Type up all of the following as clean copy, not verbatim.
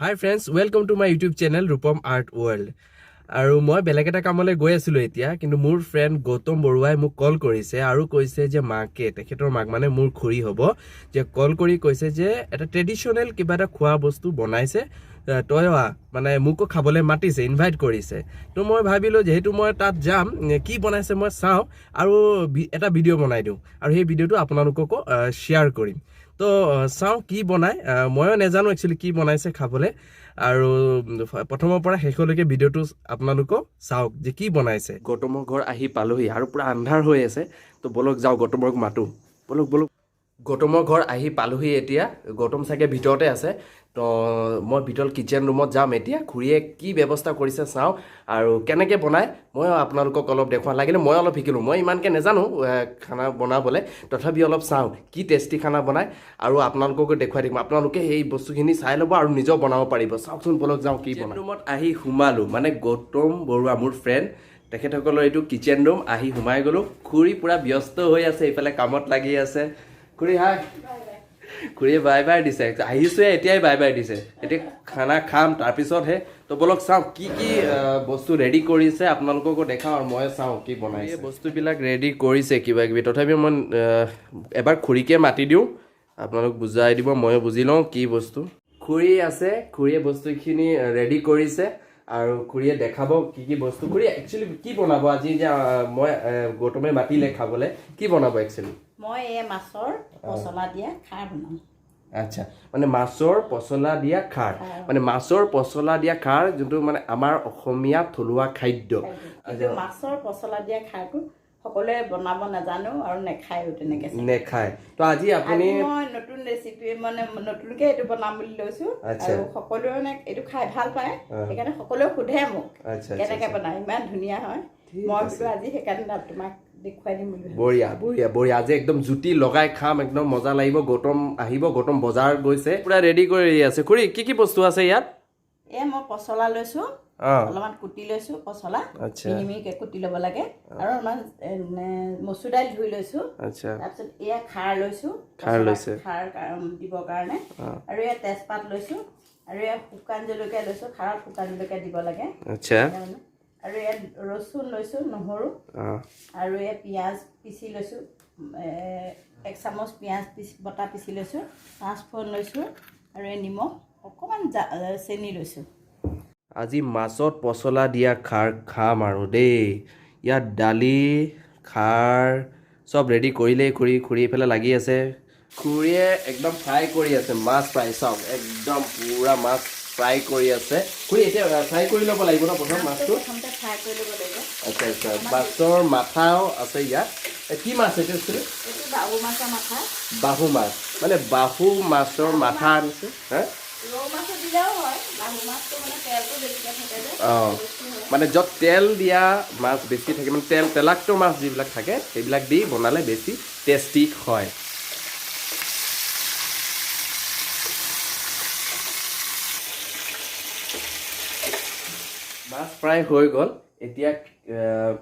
Hi friends, welcome to my YouTube channel Rupam Art World. আৰু মই বেলেগ এটা কামলৈ গৈ আছিলো এতিয়া কিন্তু মোৰ ফ্ৰেন্ড গৌতম বৰুৱাই মোক কল কৰিছে আৰু কৈছে যে মাকে তেখেতৰ মাক মানে মোৰ খুৰী হ'ব যে কল কৰি কৈছে যে এটা ট্ৰেডিশনাল কিবা এটা খোৱা বস্তু বনাইছে তই মানে মোকো খাবলৈ মাতিছে ইনভাইট কৰিছে তো মই ভাবিলো যেহেতু মই তাত যাম কি বনাইছে মই চাও আৰু এটা ভিডিও বনাই দিও আৰু সেই ভিডিওটো আপোনালোকক শেয়াৰ কৰিম তো চাও কি বনাই ময়ো নেজানো একচুয়ালি কি বনাইছে খাবলৈ আৰু প্ৰথমৰ পৰা শেষলৈকে ভিডিওটো আপোনালোক চাওক যে কি বনাইছে গৌতমৰ ঘৰ আহি পালোহি আৰু পুৰা আন্ধাৰ হৈ আছে তো বলক যাও গৌতমক মাতো বলক গৌতমৰ ঘৰ আহি পালোহি এতিয়া গৌতম চাগে ভিতৰতে আছে তো মই ভিতৰৰ কিচেন ৰুমত যাম এতিয়া খুৰীয়ে কি ব্যৱস্থা কৰিছে চাও আৰু কেনেকৈ বনাই মই আপোনালোকক অলপ দেখুৱা লাগিলে মই অলপ শিকিলো মই ইমানকে নেজানো খানা বনাবলৈ তথাপি অলপ চাও কি টেষ্টি খানা বনাই আৰু আপোনালোকক দেখুৱাই দিম আপোনালোকে এই বস্তুখিনি চাই ল'ব আৰু নিজেও বনাব পাৰিব চাওকচোন বলক যাও কি বনাই ৰুমত আহি সোমালো মানে গৌতম বৰুৱা মোৰ ফ্ৰেণ্ড তেখেতসকলৰ এইটো কিচেন ৰুম আহি সোমাই গ'লো খুৰী পুৰা ব্যস্ত হৈ আছে ইফালে কামত লাগি আছে খুৰী হাই খুৰীয়ে বাই বাই দিছে আহিছোৱে এতিয়াই বাই বাই দিছে এতিয়া খানা খাম তাৰপিছতহে তো বলক চাওঁ কি কি বস্তু ৰেডি কৰিছে আপোনালোককো দেখাওঁ আৰু মই চাওঁ কি বনাইছে বস্তুবিলাক ৰেডি কৰিছে কিবা কিবি তথাপি মই এবাৰ খুৰীকে মাতি দিওঁ আপোনালোক বুজাই দিব ময়ো বুজি লওঁ কি বস্তু খুৰী আছে খুৰীয়ে বস্তুখিনি ৰেডি কৰিছে আৰু খুৰীয়ে দেখাব কি কি বস্তু খুৰী একচুৱেলি কি বনাব আজি যে মই গৌতমে মাতিলে খাবলৈ কি বনাব একচুৱেলি মই এই মাছৰ পচলা দিয়া খাৰ বনাম আচ্ছা মানে মাছৰ পচলা দিয়া খাৰ মানে মাছৰ পচলা দিয়া খাৰ যোনটো মানে আমাৰ অসমীয়া থলুৱা খাদ্য মাছৰ পচলা দিয়া খাৰটো সকলোৱে বনাব নাজানো আৰু নেখায়ো তেনেকৈ নেখায় তো আজি আপুনি মই নতুন ৰেচিপি মানে নতুনকৈ এইটো বনাম বুলি লৈছো আৰু সকলোৱে মানে এইটো খাই ভাল পায় সেইকাৰণে সকলোৱে সোধে মোক কেনেকৈ বনাই ইমান ধুনীয়া হয় মই আজি সেইকাৰণে তোমাক দেখুৱাই দিম বুলি বঢ়িয়া বঢ়িয়া বঢ়িয়া আজি একদম জুতি লগাই খাম একদম মজা লাগিব গৌতম আহিব গৌতম বজাৰ গৈছে পুৰা ৰেডি কৰি আছে খুৰী কি বস্তু আছে ইয়াত মই পচলা লৈছো অলপমান কুটি লৈছো পচলা মিহিমিহিকৈ কুটি ল'ব লাগে আৰু অলপমান মচুৰ দাইল ধুই লৈছো তাৰপিছত এয়া খাৰ লৈছো খাৰ দিবৰ কাৰণে আৰু এয়া তেজপাত লৈছো আৰু এয়া শুকান জলকীয়া লৈছো খাৰত শুকান জলকীয়া দিব লাগে আৰু ইয়াত ৰচুন লৈছো নহৰু আৰু এয়া পিঁয়াজ পিচি লৈছো 1 চামুচ পিঁয়াজ বটা পিচি লৈছো 5 ফোৰণ লৈছো আৰু এই নিমখ অকণমান চেনি লৈছো আজি মাছত পচলা দিয়া খাৰ খাম আৰু দেই ইয়াত দালি খাৰ সব ৰেডি কৰিলেই খুৰী এইফালে লাগি আছে খুৰীয়ে একদম ফ্ৰাই কৰি আছে মাছ ফ্ৰাই চাওক একদম পুৰা মাছ ফ্ৰাই কৰি আছে খুৰী এতিয়া ফ্ৰাই কৰি ল'ব লাগিব ন প্ৰথম মাছটো আচ্ছা আচ্ছা মাছৰ মাথাও আছে ইয়াত কি মাছ এইটো বাহু মাছ মানে বাহু মাছৰ মাথা আনিছে হা মানে য'ত তেল দিয়া মাছ বেছি থাকে মানে তেলাক্ত মাছ যিবিলাক থাকে সেইবিলাক দি বনালে বেছি টেষ্টি হয় মাছ ফ্ৰাই হৈ গ'ল এতিয়া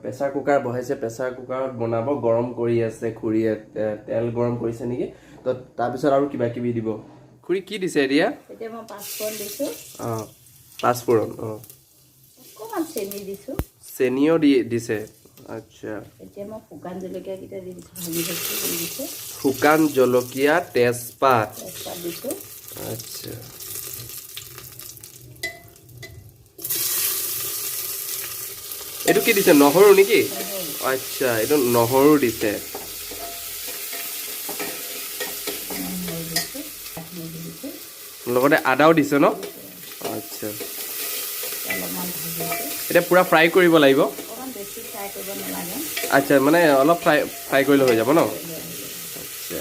প্ৰেছাৰ কুকাৰ বহাইছে প্ৰেছাৰ কুকাৰত বনাব গৰম কৰি আছে খুৰীয়ে তেল গৰম কৰিছে নেকি তো তাৰপিছত আৰু কিবা কিবি দিব খুৰী কি দিছে এতিয়া মই 5 ফোৰণ দিছো 5 ফোৰণ অকণমান চেনি দিছো চেনিও দিছে আচ্ছা এতিয়া মই শুকান জলকীয়া কেইটা দি দিছো শুকান জলকীয়া তেজপাত দিছো আচ্ছা এইটো কি দিছে নহৰু নেকি আচ্ছা এইটো নহৰু দিছে লগতে আদাও দিছে ন আচ্ছা এটা পুৰা ফ্ৰাই কৰিব লাগিব আচ্ছা মানে অলপ ফ্ৰাই কৰিলে হৈ যাব ন আচ্ছা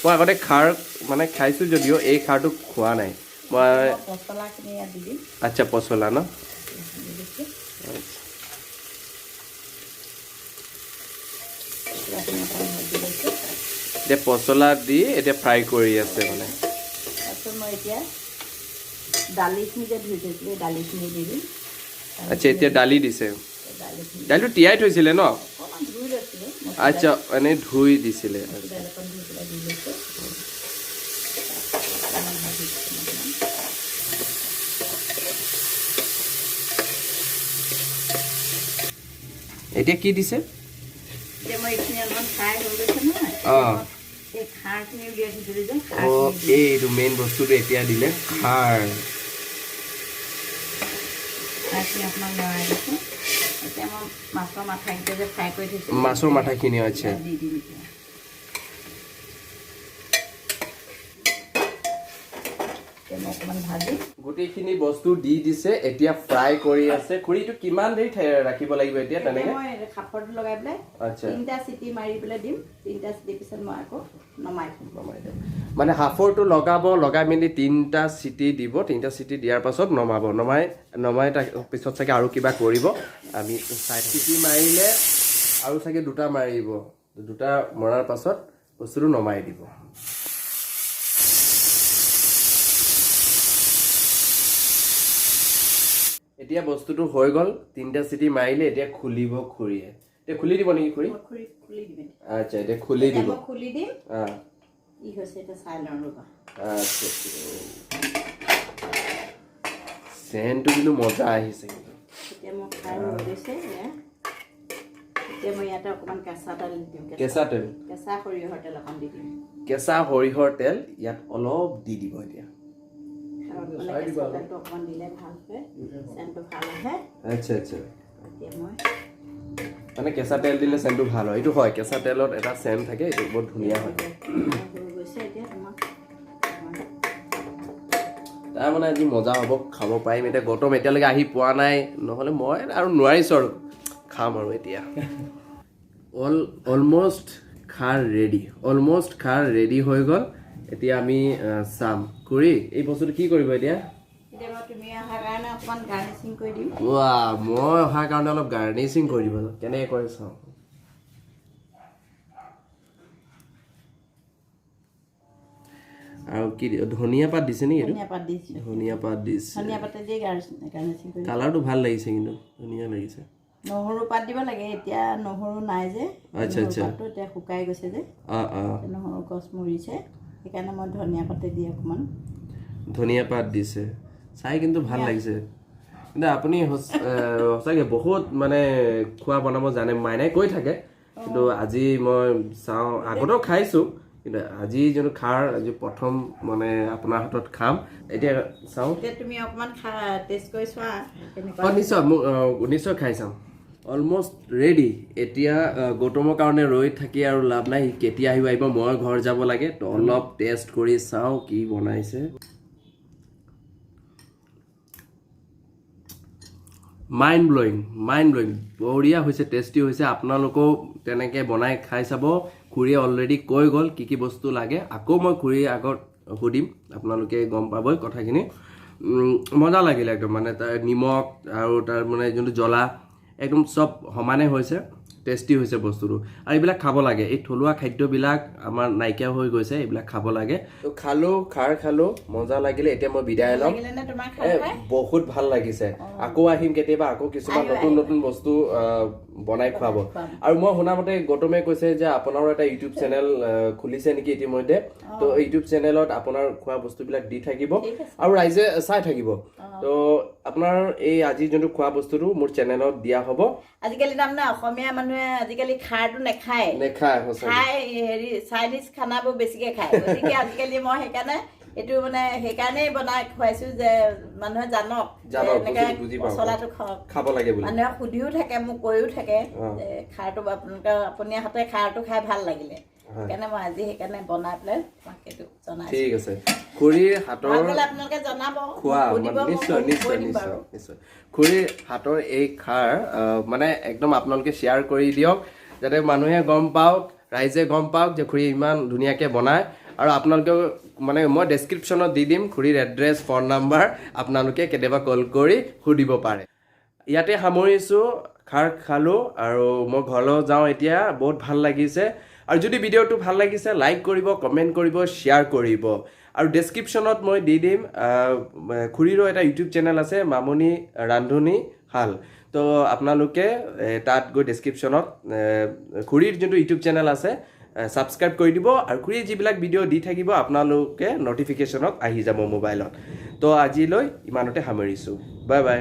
মই আগতে খাৰ মানে খাইছোঁ যদিও এই খাৰটো খোৱা নাই মই আচ্ছা পচলা ন এতিয়া পচলা দি এতিয়া ফ্ৰাই কৰি আছে মানে মই এতিয়া দালিখিনি যে ধুই থৈছিলোঁ দালিখিনি দি দিম আচ্ছা এতিয়া দালি দিছে দালিটো তিয়াই থৈছিলে ন আচ্ছা এনেই ধুই দিছিলে এতিয়া কি দিছে এতিয়া মই এইখিনি অলপমান ফ্ৰাই হৈ গৈছে নহয় এই খাৰখিনি উলিয়াই দিছিলোঁ যে এইটো মেইন বস্তুটো এতিয়া দিলে খাৰ খাৰখিনি অকণমান লৰাই দিছোঁ এতিয়া মই মাছৰ মাথাকেইটা যে ফ্ৰাই কৰি থৈছোঁ মাছৰ মাথাখিনি আচ্ছা দি দিম এতিয়া অকণমান ভাজি গোটেইখিনি বস্তু দি দিছে এতিয়া ফ্ৰাই কৰি আছে খুৰীটো কিমান দেৰি ৰাখিব লাগিব এতিয়া তেনেকে মই খাপৰটো লগাই পেলাই আচ্ছা 3টা চিটি মাৰি পেলাই দিম 3টা চিটি পিছত মই আকৌ নমাই দিম মানে হাফৰটো লগাই মেলি 3টা চিটি দিব 3টা চিটি দিয়াৰ পাছত নমাই তাৰ পিছত চাগে আৰু কিবা কৰিব আমি চাই চিটি মাৰিলে আৰু চাগে 2টা মাৰিব 2টা মৰাৰ পাছত বস্তুটো নমাই দিব এতিয়া বস্তুটো হৈ গ'ল 3টা চিটি মাৰিলে এতিয়া খুলিব খুৰীয়ে এতিয়া খুলি দিব নেকি খুৰী আচ্ছা এতিয়া খুলি দিব খুলি দিম ই হৈছে এটা চাই লওঁ ৰ'বা আচ্ছা চেনটো কিন্তু মজা আহিছে কিন্তু এতিয়া মই খাই গৈছে এতিয়া মই ইয়াতে অকণমান কেঁচা তেল দিম কেঁচা তেল কেঁচা সৰিয়হৰ তেল অকণ দি দিম কেঁচা সৰিয়হৰ তেল ইয়াত অলপ দি দিব এতিয়া অকণমান দিলে ভাল হয় চেনটো ভাল আহে আচ্ছা আচ্ছা এতিয়া মই মানে কেঁচা তেল দিলে চেনটো ভাল হয় এইটো হয় কেঁচা তেলত এটা চেন থাকে এইটো বহুত ধুনীয়া হয় গৈছে এতিয়া তোমাক তাৰ মানে আজি মজা হ'ব খাব পাৰিম এতিয়া গৌতম এতিয়ালৈকে আহি পোৱা নাই নহ'লে মই আৰু নোৱাৰিছোঁ আৰু খাম আৰু এতিয়া অলমষ্ট খাৰ ৰেডি হৈ গ'ল এতিয়া আমি চাম খুৰী এই বস্তুটো কি কৰিব এতিয়া তুমি অহাৰ কাৰণে অকণমান গাৰ্নিচিং কৰি দিম মই অহাৰ কাৰণে অলপ গাৰ্নিচিং কৰি দিব কেনেকৈ কৰে চাওঁ আৰু কি ধনিয়া পাত দিছে নেকি ধনিয়া পাত দিছে কালাৰটো ভাল লাগিছে কিন্তু ধুনীয়া লাগিছে নহৰু পাত দিব লাগে এতিয়া নহৰু নাই যে আচ্ছা আচ্ছা এতিয়া শুকাই গৈছে যে নহৰু গছ মৰিছে সেইকাৰণে মই ধনিয়া পাতে দি অকণমান ধনিয়া পাত দিছে চাই কিন্তু ভাল লাগিছে কিন্তু আপুনি সঁচাকৈ বহুত মানে খোৱা বনাব জানে মাইনাই কৈ থাকে কিন্তু আজি মই চাওঁ আগতেও খাইছোঁ কিন্তু আজি যোনটো খাৰ আজি প্ৰথম মানে আপোনাৰ হাতত খাম এতিয়া চাওঁ তুমি অকণমান টেষ্ট কৰি চোৱা নিশ্চয় খাই চাম অলমষ্ট ৰেডি এতিয়া গৌতমৰ কাৰণে ৰৈ থাকি আৰু লাভ নাই সি কেতিয়া আহিব মই ঘৰ যাব লাগে তো অলপ টেষ্ট কৰি চাওঁ কি বনাইছে মাইণ্ড ব্লয়িং বঢ়িয়া হৈছে টেষ্টি হৈছে আপোনালোকেও তেনেকৈ বনাই খাই চাব খুৰীয়ে অলৰেডি কৈ গ'ল কি বস্তু লাগে আকৌ মই খুৰীৰ আগত সুধিম আপোনালোকে গম পাবই কথাখিনি মজা লাগিলে একদম মানে তাৰ নিমখ আৰু তাৰ মানে যোনটো জ্বলা একদম চব সমানে হৈছে টেষ্টি হৈছে বস্তুটো আৰু এইবিলাক খাব লাগে এই থলুৱা খাদ্যবিলাক আমাৰ নাইকিয়া হৈ গৈছে এইবিলাক খাব লাগে তো খাৰ খালো মজা লাগিলে এতিয়া মই বিদায় ল'ম বহুত ভাল লাগিছে আকৌ আহিম কেতিয়াবা আকৌ কিছুমান নতুন বস্তু বনাই খুৱাব আৰু মই শুনামতে গৌতমে কৈছে যে আপোনাৰো এটা ইউটিউব চেনেল খুলিছে নেকি ইতিমধ্যে তো ইউটিউব চেনেলত আপোনাৰ খোৱা বস্তুবিলাক দি থাকিব আৰু ৰাইজে চাই থাকিব তো আপোনাৰ এই আজি যোনটো খোৱা বস্তুটো মোৰ চেনেলত দিয়া হ'ব আজিকালি তাৰমানে অসমীয়া মানুহে আজিকালি খাৰটো নেখায় খাই হেৰি চাইনিজ খানাবোৰ বেছিকে খায় গতিকে আজিকালি মই সেইকাৰণে এইটো মানে সেইকাৰণেই বনাই খুৱাইছো যে মানুহে জানক মছলাটো খাব লাগে মানুহে সুধিও থাকে মোক কৈও থাকে যে খাৰটো আপুনি হাতে খাৰটো খাই ভাল লাগিলে সেইকাৰণে মই আজি সেইকাৰণে বনাই পেলাই তোমাক এইটো জনাইছো ঠিক আছে খুৰীৰ হাতৰ আপোনালোকে জনাব খোৱা নিশ্চয় খুৰীৰ হাতৰ এই খাৰ মানে একদম আপোনালোকে শ্বেয়াৰ কৰি দিয়ক যাতে মানুহে গম পাওক ৰাইজে গম পাওক যে খুৰী ইমান ধুনীয়াকৈ বনায় আৰু আপোনালোকে মানে মই ডেছক্ৰিপশ্যনত দি দিম খুৰীৰ এড্ৰেছ ফোন নাম্বাৰ আপোনালোকে কেতিয়াবা কল কৰি সুধিব পাৰে ইয়াতে সামৰিছোঁ খাৰ খালোঁ আৰু মই ঘৰলৈ যাওঁ এতিয়া বহুত ভাল লাগিছে আৰু যদি ভিডিঅ'টো ভাল লাগিছে লাইক কৰিব কমেণ্ট কৰিব শ্বেয়াৰ কৰিব আৰু ডেছক্ৰিপশ্যনত মই দি দিম খুৰীৰো এটা ইউটিউব চেনেল আছে মামনি ৰান্ধনি শাল তো আপোনালোকে তাত গৈ ডেছক্ৰিপশ্যনত খুৰীৰ যোনটো ইউটিউব চেনেল আছে ছাবস্ক্ৰাইব কৰি দিব আৰু খুৰীয়ে যিবিলাক ভিডিঅ' দি থাকিব আপোনালোকে নটিফিকেশ্যনত আহি যাব মোবাইলত তো আজিলৈ ইমানতে সামৰিছোঁ বাই বাই